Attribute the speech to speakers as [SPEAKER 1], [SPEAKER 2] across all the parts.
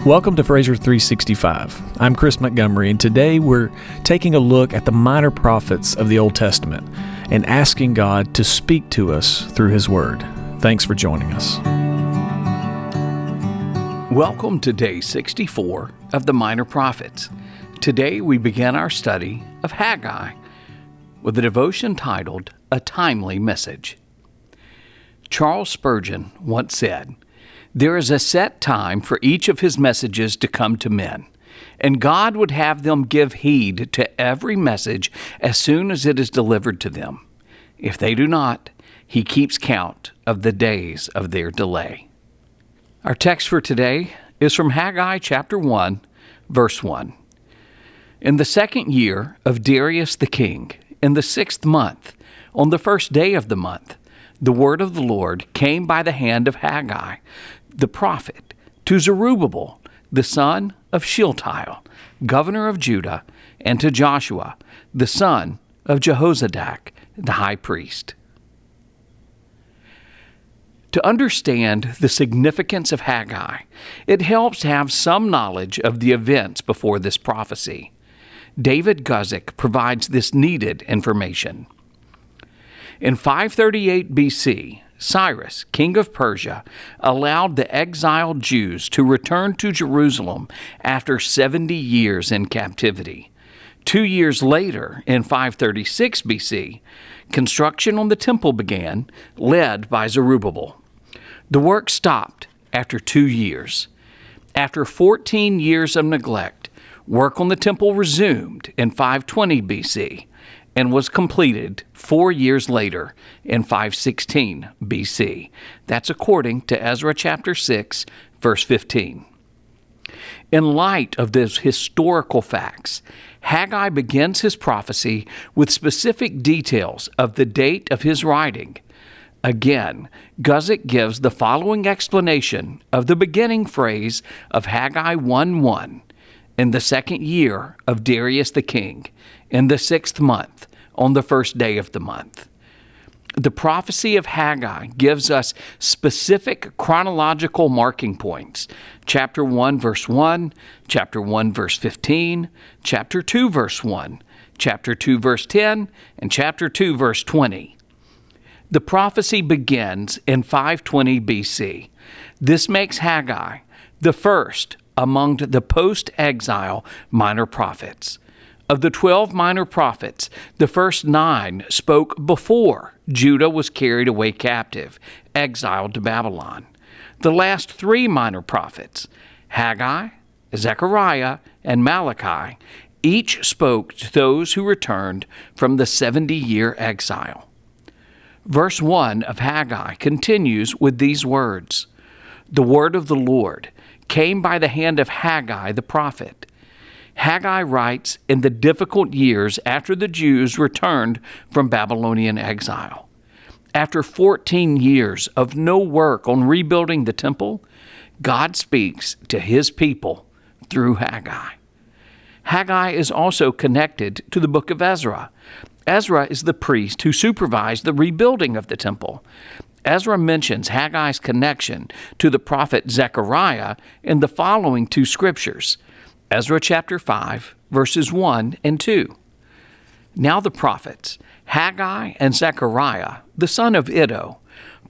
[SPEAKER 1] Welcome to Fraser 365. I'm Chris Montgomery, and today we're taking a look at the minor prophets of the Old Testament and asking God to speak to us through His Word. Thanks for joining us.
[SPEAKER 2] Welcome to day 64 of the Minor Prophets. Today we begin our study of Haggai with a devotion titled A Timely Message. Charles Spurgeon once said, "There is a set time for each of His messages to come to men, and God would have them give heed to every message as soon as it is delivered to them. If they do not, He keeps count of the days of their delay." Our text for today is from Haggai chapter 1, verse 1. In the second year of Darius the king, in the 6th month, on the first day of the month, the word of the Lord came by the hand of Haggai, the prophet, to Zerubbabel, the son of Shealtiel, governor of Judah, and to Joshua, the son of Jehozadak, the high priest. To understand the significance of Haggai, it helps to have some knowledge of the events before this prophecy. David Guzik provides this needed information. In 538 BC, Cyrus, king of Persia, allowed the exiled Jews to return to Jerusalem after 70 years in captivity. 2 years later, in 536 BC, construction on the temple began, led by Zerubbabel. The work stopped after 2 years. After 14 years of neglect, work on the temple resumed in 520 BC and was completed 4 years later in 516 BC. That's according to Ezra chapter 6, verse 15. In light of those historical facts, Haggai begins his prophecy with specific details of the date of his writing. Again, Guzik gives the following explanation of the beginning phrase of Haggai 1:1. In the second year of Darius the king, in the 6th month, on the first day of the month. The prophecy of Haggai gives us specific chronological marking points. Chapter 1, verse 1, chapter 1, verse 15, chapter 2, verse 1, chapter 2, verse 10, and chapter 2, verse 20. The prophecy begins in 520 BC. This makes Haggai the first among the post-exile minor prophets. Of the 12 minor prophets, the first 9 spoke before Judah was carried away captive, exiled to Babylon. The last 3 minor prophets, Haggai, Zechariah, and Malachi, each spoke to those who returned from the 70-year exile. Verse 1 of Haggai continues with these words, "The word of the Lord came by the hand of Haggai the prophet." Haggai writes in the difficult years after the Jews returned from Babylonian exile. After 14 years of no work on rebuilding the temple, God speaks to His people through Haggai. Haggai is also connected to the book of Ezra. Ezra is the priest who supervised the rebuilding of the temple. Ezra mentions Haggai's connection to the prophet Zechariah in the following 2 scriptures. Ezra chapter 5, verses 1 and 2. Now the prophets, Haggai and Zechariah, the son of Iddo,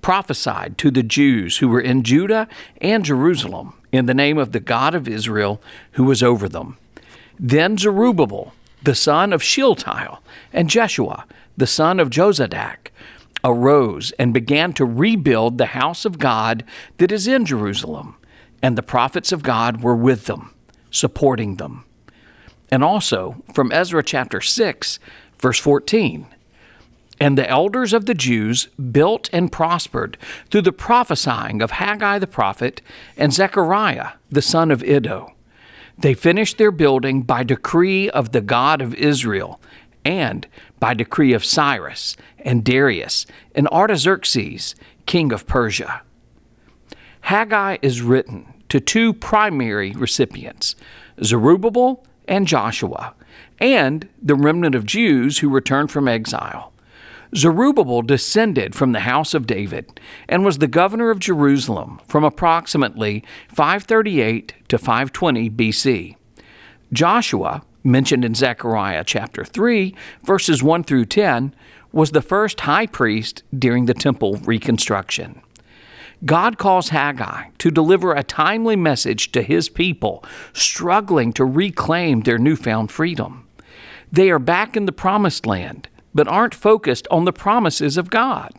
[SPEAKER 2] prophesied to the Jews who were in Judah and Jerusalem in the name of the God of Israel who was over them. Then Zerubbabel, the son of Shealtiel, and Jeshua, the son of Jozadak, arose and began to rebuild the house of God that is in Jerusalem, and the prophets of God were with them, supporting them. And also from Ezra chapter 6, verse 14, "And the elders of the Jews built and prospered through the prophesying of Haggai the prophet and Zechariah the son of Iddo. They finished their building by decree of the God of Israel and by decree of Cyrus and Darius and Artaxerxes, king of Persia." Haggai is written to 2 primary recipients, Zerubbabel and Joshua, and the remnant of Jews who returned from exile. Zerubbabel descended from the house of David and was the governor of Jerusalem from approximately 538 to 520 BC. Joshua, mentioned in Zechariah chapter 3, verses 1 through 10, was the first high priest during the temple reconstruction. God calls Haggai to deliver a timely message to his people struggling to reclaim their newfound freedom. They are back in the promised land, but aren't focused on the promises of God.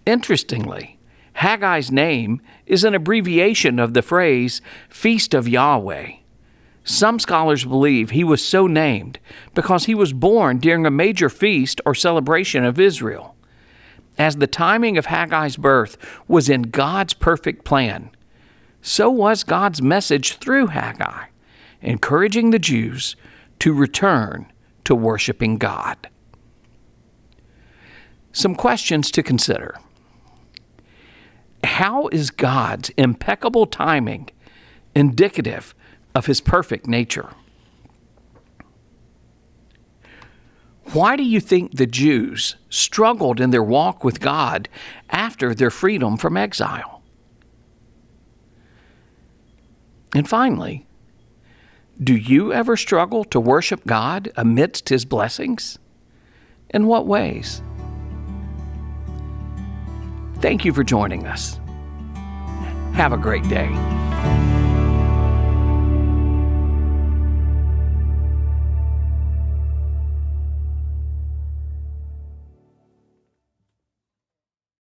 [SPEAKER 2] Interestingly, Haggai's name is an abbreviation of the phrase Feast of Yahweh. Some scholars believe he was so named because he was born during a major feast or celebration of Israel. As the timing of Haggai's birth was in God's perfect plan, so was God's message through Haggai, encouraging the Jews to return to worshiping God. Some questions to consider. How is God's impeccable timing indicative of his perfect nature? Why do you think the Jews struggled in their walk with God after their freedom from exile? And finally, do you ever struggle to worship God amidst his blessings? In what ways? Thank you for joining us. Have a great day.